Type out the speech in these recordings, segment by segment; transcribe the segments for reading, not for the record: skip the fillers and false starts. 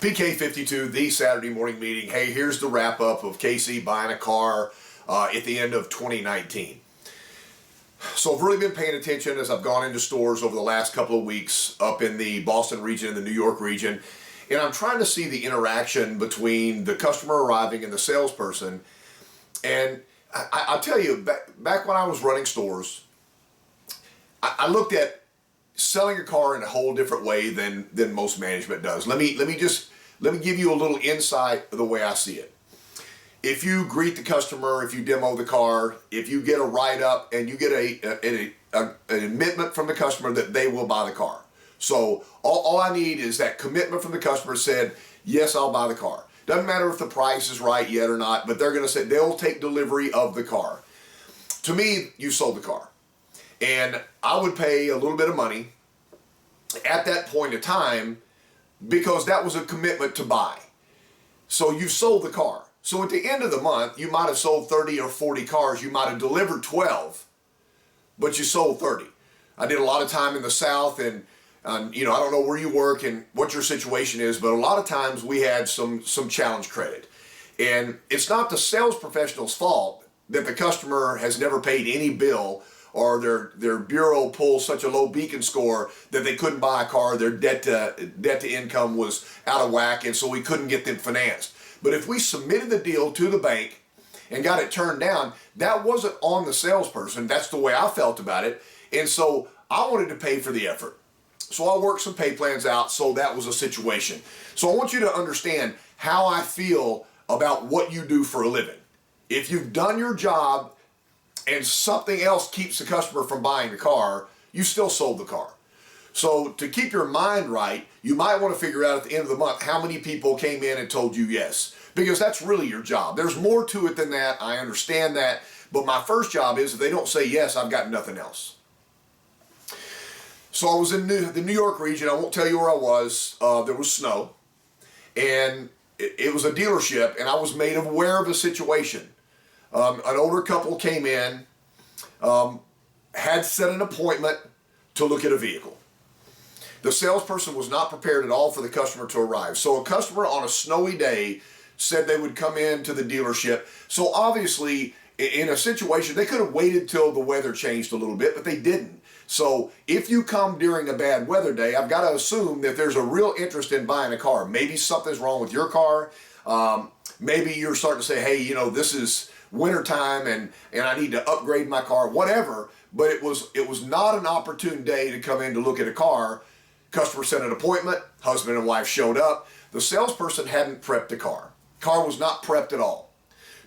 PK52, the Saturday morning meeting. Hey, here's the wrap up of KC buying a car at the end of 2019. So I've really been paying attention as I've gone into stores over the last couple of weeks up in the Boston region and the New York region. And I'm trying to see the interaction between the customer arriving and the salesperson. And I'll tell you, back when I was running stores, I looked at selling a car in a whole different way than most management does. Let me give you a little insight of the way I see it. If you greet the customer, if you demo the car, if you get a write-up and you get an admittment from the customer that they will buy the car. So all I need is that commitment from the customer said, yes, I'll buy the car. Doesn't matter if the price is right yet or not, but they're going to say they'll take delivery of the car. To me, you sold the car. And I would pay a little bit of money at that point in time because that was a commitment to buy. So you sold the car. So at the end of the month, you might have sold 30 or 40 cars. You might have delivered 12, but you sold 30. I did a lot of time in the South, and I don't know where you work and what your situation is, but a lot of times we had some challenge credit. And it's not the sales professional's fault that the customer has never paid any bill or their bureau pulls such a low beacon score that they couldn't buy a car, their debt to income was out of whack, and so we couldn't get them financed. But if we submitted the deal to the bank and got it turned down, that wasn't on the salesperson. That's the way I felt about it. And so I wanted to pay for the effort. So I worked some pay plans out, so that was a situation. So I want you to understand how I feel about what you do for a living. If you've done your job and something else keeps the customer from buying the car, you still sold the car. So to keep your mind right, you might want to figure out at the end of the month how many people came in and told you yes, because that's really your job. There's more to it than that. I understand that. But my first job is if they don't say yes, I've got nothing else. So I was in the New York region. I won't tell you where I was. There was snow. And it was a dealership, and I was made aware of a situation. An older couple came in, had set an appointment to look at a vehicle. The salesperson was not prepared at all for the customer to arrive. So a customer on a snowy day said they would come in to the dealership. So obviously, in a situation, they could have waited till the weather changed a little bit, but they didn't. So if you come during a bad weather day, I've got to assume that there's a real interest in buying a car. Maybe something's wrong with your car. Maybe you're starting to say, hey, this is wintertime and I need to upgrade my car, whatever. But it was not an opportune day to come in to look at a car. Customer set an appointment, husband and wife showed up. The salesperson hadn't prepped the car. Car was not prepped at all.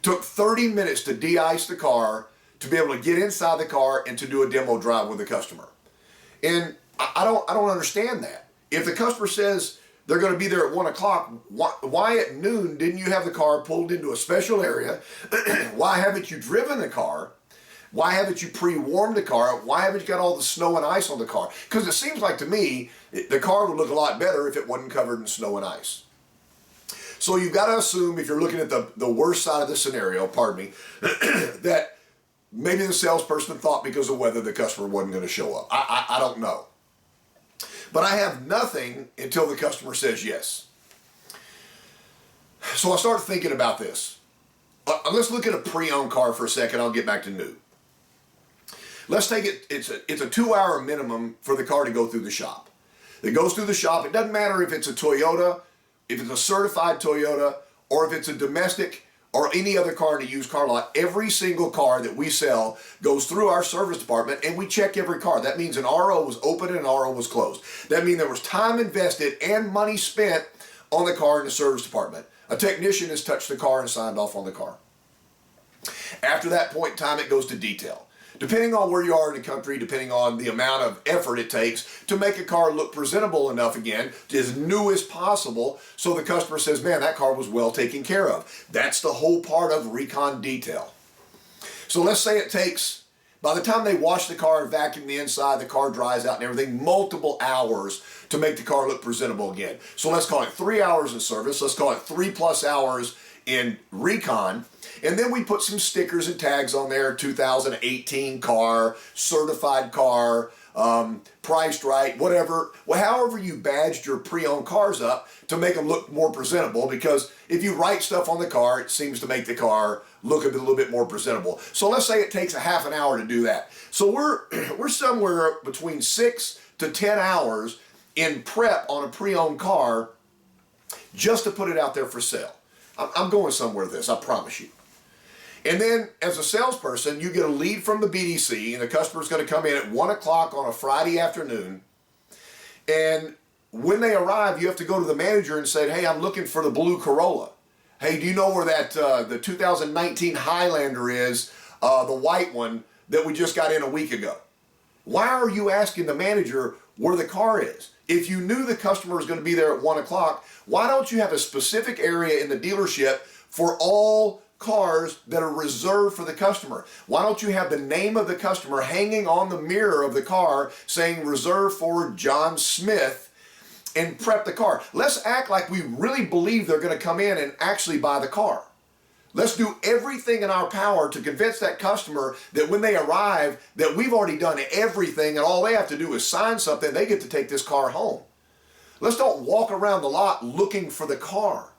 Took 30 minutes to de-ice the car, to be able to get inside the car and to do a demo drive with the customer. And I don't understand that. If the customer says they're going to be there at 1 o'clock, why at noon didn't you have the car pulled into a special area? Why haven't you driven the car? Why haven't you pre-warmed the car? Why haven't you got all the snow and ice on the car? Because it seems like to me, the car would look a lot better if it wasn't covered in snow and ice. So you've got to assume, if you're looking at the worst side of the scenario, that maybe the salesperson thought because of weather the customer wasn't going to show up. I don't know. But I have nothing until the customer says yes. So I start thinking about this. Let's look at a pre-owned car for a second. I'll get back to new. Let's take it, it's a 2-hour minimum for the car to go through the shop. It goes through the shop. It doesn't matter if it's a Toyota, if it's a certified Toyota, or if it's a domestic or any other car in a used car lot. Every single car that we sell goes through our service department, and we check every car. That means an RO was open and an RO was closed. That means there was time invested and money spent on the car in the service department. A technician has touched the car and signed off on the car. After that point in time, it goes to detail. Depending on where you are in the country, depending on the amount of effort it takes to make a car look presentable enough again, as new as possible, so the customer says, man, that car was well taken care of. That's the whole part of recon detail. So let's say it takes, by the time they wash the car and vacuum the inside, the car dries out and everything, multiple hours to make the car look presentable again. So let's call it 3 hours in service. Let's call it 3+ hours in recon. And then we put some stickers and tags on there, 2018 car, certified car, priced right, whatever. Well, however you badged your pre-owned cars up to make them look more presentable, because if you write stuff on the car, it seems to make the car look a little bit more presentable. So let's say it takes a half an hour to do that. So we're somewhere between 6 to 10 hours in prep on a pre-owned car just to put it out there for sale. I'm going somewhere with this, I promise you. And then as a salesperson, you get a lead from the BDC, and the customer's going to come in at 1 o'clock on a Friday afternoon. And when they arrive, you have to go to the manager and say, hey, I'm looking for the blue Corolla. Hey, do you know where that the 2019 Highlander is, the white one that we just got in a week ago? Why are you asking the manager where the car is? If you knew the customer was going to be there at 1 o'clock, why don't you have a specific area in the dealership for all cars that are reserved for the customer? Why don't you have the name of the customer hanging on the mirror of the car saying reserved for John Smith, and prep the car? Let's act like we really believe they're going to come in and actually buy the car. Let's do everything in our power to convince that customer that when they arrive, that we've already done everything and all they have to do is sign something, they get to take this car home. Let's don't walk around the lot looking for the car.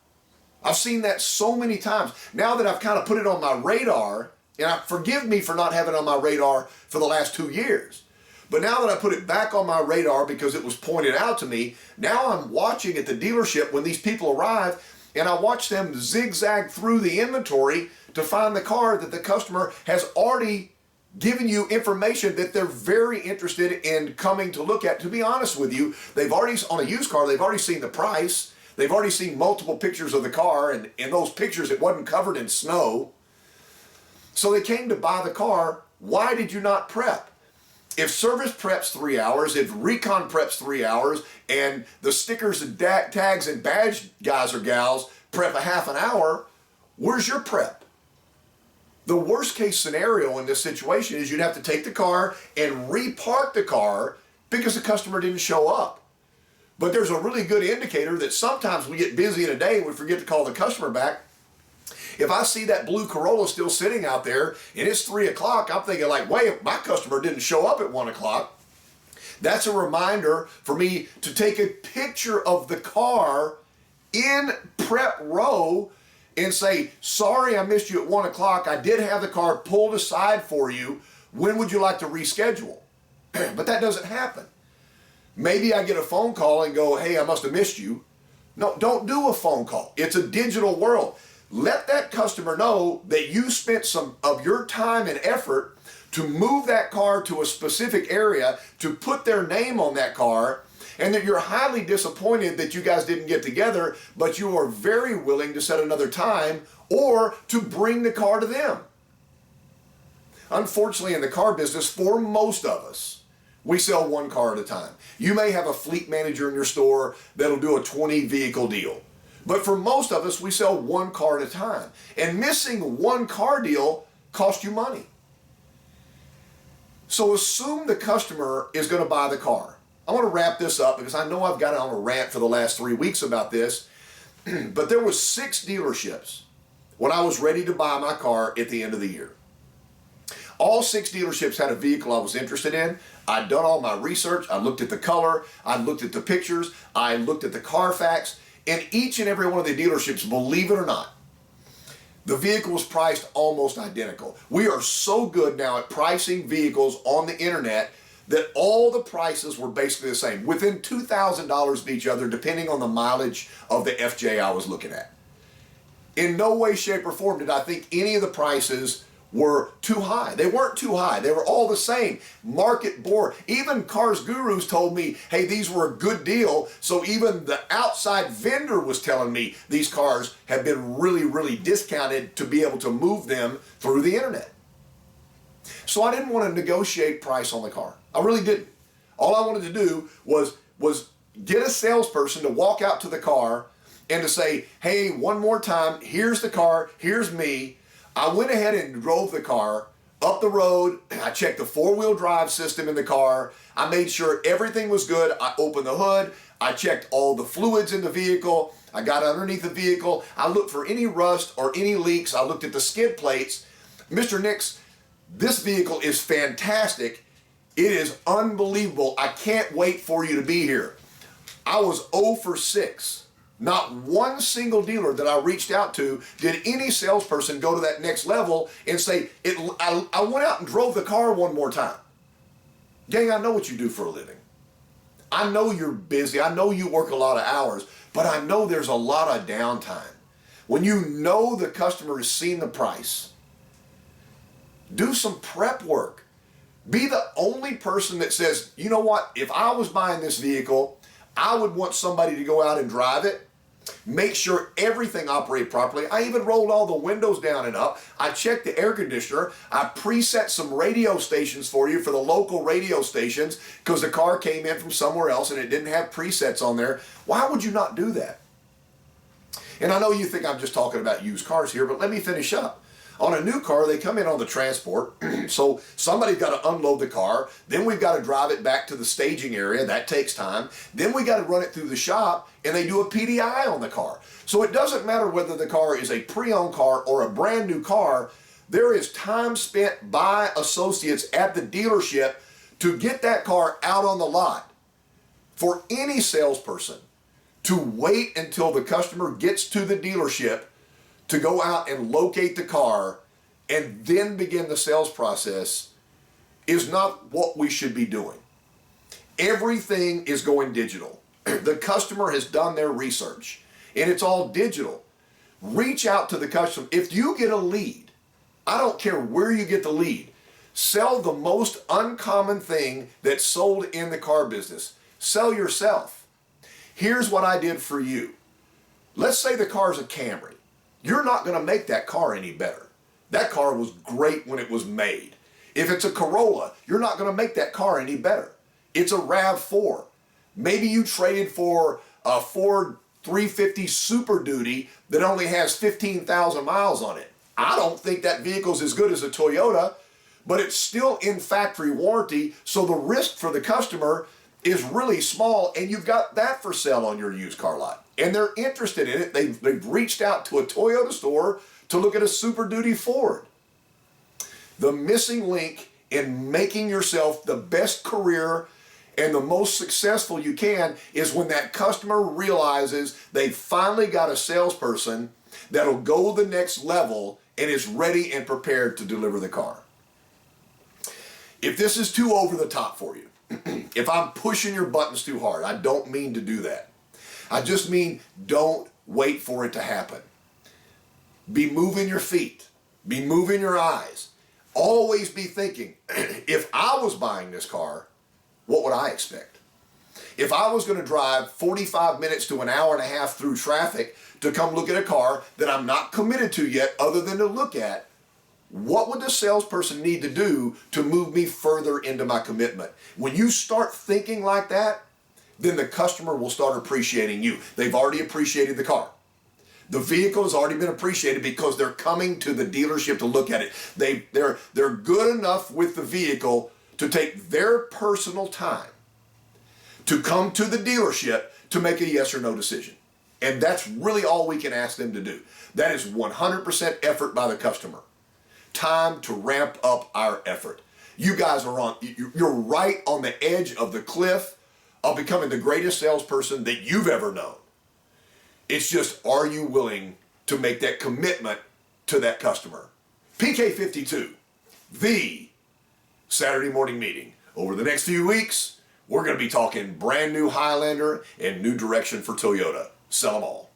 I've seen that so many times. Now that I've kind of put it on my radar, and forgive me for not having it on my radar for the last 2 years, but now that I put it back on my radar because it was pointed out to me, now I'm watching at the dealership when these people arrive, and I watch them zigzag through the inventory to find the car that the customer has already given you information that they're very interested in coming to look at. To be honest with you, they've already, on a used car, they've already seen the price. They've already seen multiple pictures of the car, and in those pictures it wasn't covered in snow. So they came to buy the car. Why did you not prep? If service preps 3 hours, if recon preps 3 hours, and the stickers and tags and badge guys or gals prep a half an hour, where's your prep? The worst case scenario in this situation is you'd have to take the car and repark the car because the customer didn't show up. But there's a really good indicator that sometimes we get busy in a day and we forget to call the customer back. If I see that blue Corolla still sitting out there and it's 3 o'clock, I'm thinking like, wait, my customer didn't show up at 1 o'clock. That's a reminder for me to take a picture of the car in prep row and say, sorry, I missed you at 1 o'clock. I did have the car pulled aside for you. When would you like to reschedule? But that doesn't happen. Maybe I get a phone call and go, hey, I must have missed you. No, don't do a phone call. It's a digital world. Let that customer know that you spent some of your time and effort to move that car to a specific area, to put their name on that car, and that you're highly disappointed that you guys didn't get together, but you are very willing to set another time or to bring the car to them. Unfortunately, in the car business, for most of us, we sell one car at a time. You may have a fleet manager in your store that'll do a 20 vehicle deal. But for most of us, we sell one car at a time. And missing one car deal costs you money. So assume the customer is going to buy the car. I want to wrap this up because I know I've got it on a rant for the last 3 weeks about this. But there was 6 dealerships when I was ready to buy my car at the end of the year. All 6 dealerships had a vehicle I was interested in. I'd done all my research. I looked at the color. I looked at the pictures. I looked at the Carfax. And each and every one of the dealerships, believe it or not, the vehicle was priced almost identical. We are so good now at pricing vehicles on the internet that all the prices were basically the same, within $2,000 of each other, depending on the mileage of the FJ I was looking at. In no way, shape, or form did I think any of the prices were too high. They weren't too high. They were all the same. Market board. Even Cars Gurus told me, hey, these were a good deal. So even the outside vendor was telling me these cars have been really, really discounted to be able to move them through the internet. So I didn't want to negotiate price on the car. I really didn't. All I wanted to do was get a salesperson to walk out to the car and to say, hey, one more time, here's the car, here's me. I went ahead and drove the car up the road. I checked the 4-wheel drive system in the car. I made sure everything was good. I opened the hood. I checked all the fluids in the vehicle. I got underneath the vehicle. I looked for any rust or any leaks. I looked at the skid plates. Mr. Nix, this vehicle is fantastic. It is unbelievable. I can't wait for you to be here. I was 0 for 6. Not one single dealer that I reached out to did any salesperson go to that next level and say, I went out and drove the car one more time. Gang, I know what you do for a living. I know you're busy. I know you work a lot of hours, but I know there's a lot of downtime. When you know the customer has seen the price, do some prep work. Be the only person that says, you know what, if I was buying this vehicle, I would want somebody to go out and drive it, make sure everything operated properly. I even rolled all the windows down and up. I checked the air conditioner. I preset some radio stations for you for the local radio stations because the car came in from somewhere else and it didn't have presets on there. Why would you not do that? And I know you think I'm just talking about used cars here, but let me finish up. On a new car, they come in on the transport, so somebody's got to unload the car, then we've got to drive it back to the staging area, that takes time, then we got to run it through the shop, and they do a PDI on the car. So it doesn't matter whether the car is a pre-owned car or a brand new car, there is time spent by associates at the dealership to get that car out on the lot. For any salesperson to wait until the customer gets to the dealership to go out and locate the car and then begin the sales process is not what we should be doing. Everything is going digital. The customer has done their research and it's all digital. Reach out to the customer. If you get a lead, I don't care where you get the lead, sell the most uncommon thing that's sold in the car business. Sell yourself. Here's what I did for you. Let's say the car's a Camry. You're not going to make that car any better. That car was great when it was made. If it's a Corolla, you're not going to make that car any better. It's a RAV4. Maybe you traded for a Ford 350 Super Duty that only has 15,000 miles on it. I don't think that vehicle's as good as a Toyota, but it's still in factory warranty, so the risk for the customer is really small, and you've got that for sale on your used car lot. And they're interested in it. They've reached out to a Toyota store to look at a Super Duty Ford. The missing link in making yourself the best career and the most successful you can is when that customer realizes they finally got a salesperson that'll go the next level and is ready and prepared to deliver the car. If this is too over the top for you, if I'm pushing your buttons too hard, I don't mean to do that. I just mean don't wait for it to happen. Be moving your feet. Be moving your eyes. Always be thinking, if I was buying this car, what would I expect? If I was going to drive 45 minutes to an hour and a half through traffic to come look at a car that I'm not committed to yet other than to look at, what would the salesperson need to do to move me further into my commitment? When you start thinking like that, then the customer will start appreciating you. They've already appreciated the car. The vehicle has already been appreciated because they're coming to the dealership to look at it. They're good enough with the vehicle to take their personal time to come to the dealership to make a yes or no decision. And that's really all we can ask them to do. That is 100% effort by the customer. Time to ramp up our effort. You guys you're right on the edge of the cliff of becoming the greatest salesperson that you've ever known. It's just, are you willing to make that commitment to that customer? PK52, the Saturday morning meeting. Over the next few weeks, we're going to be talking brand new Highlander and new direction for Toyota. Sell them all.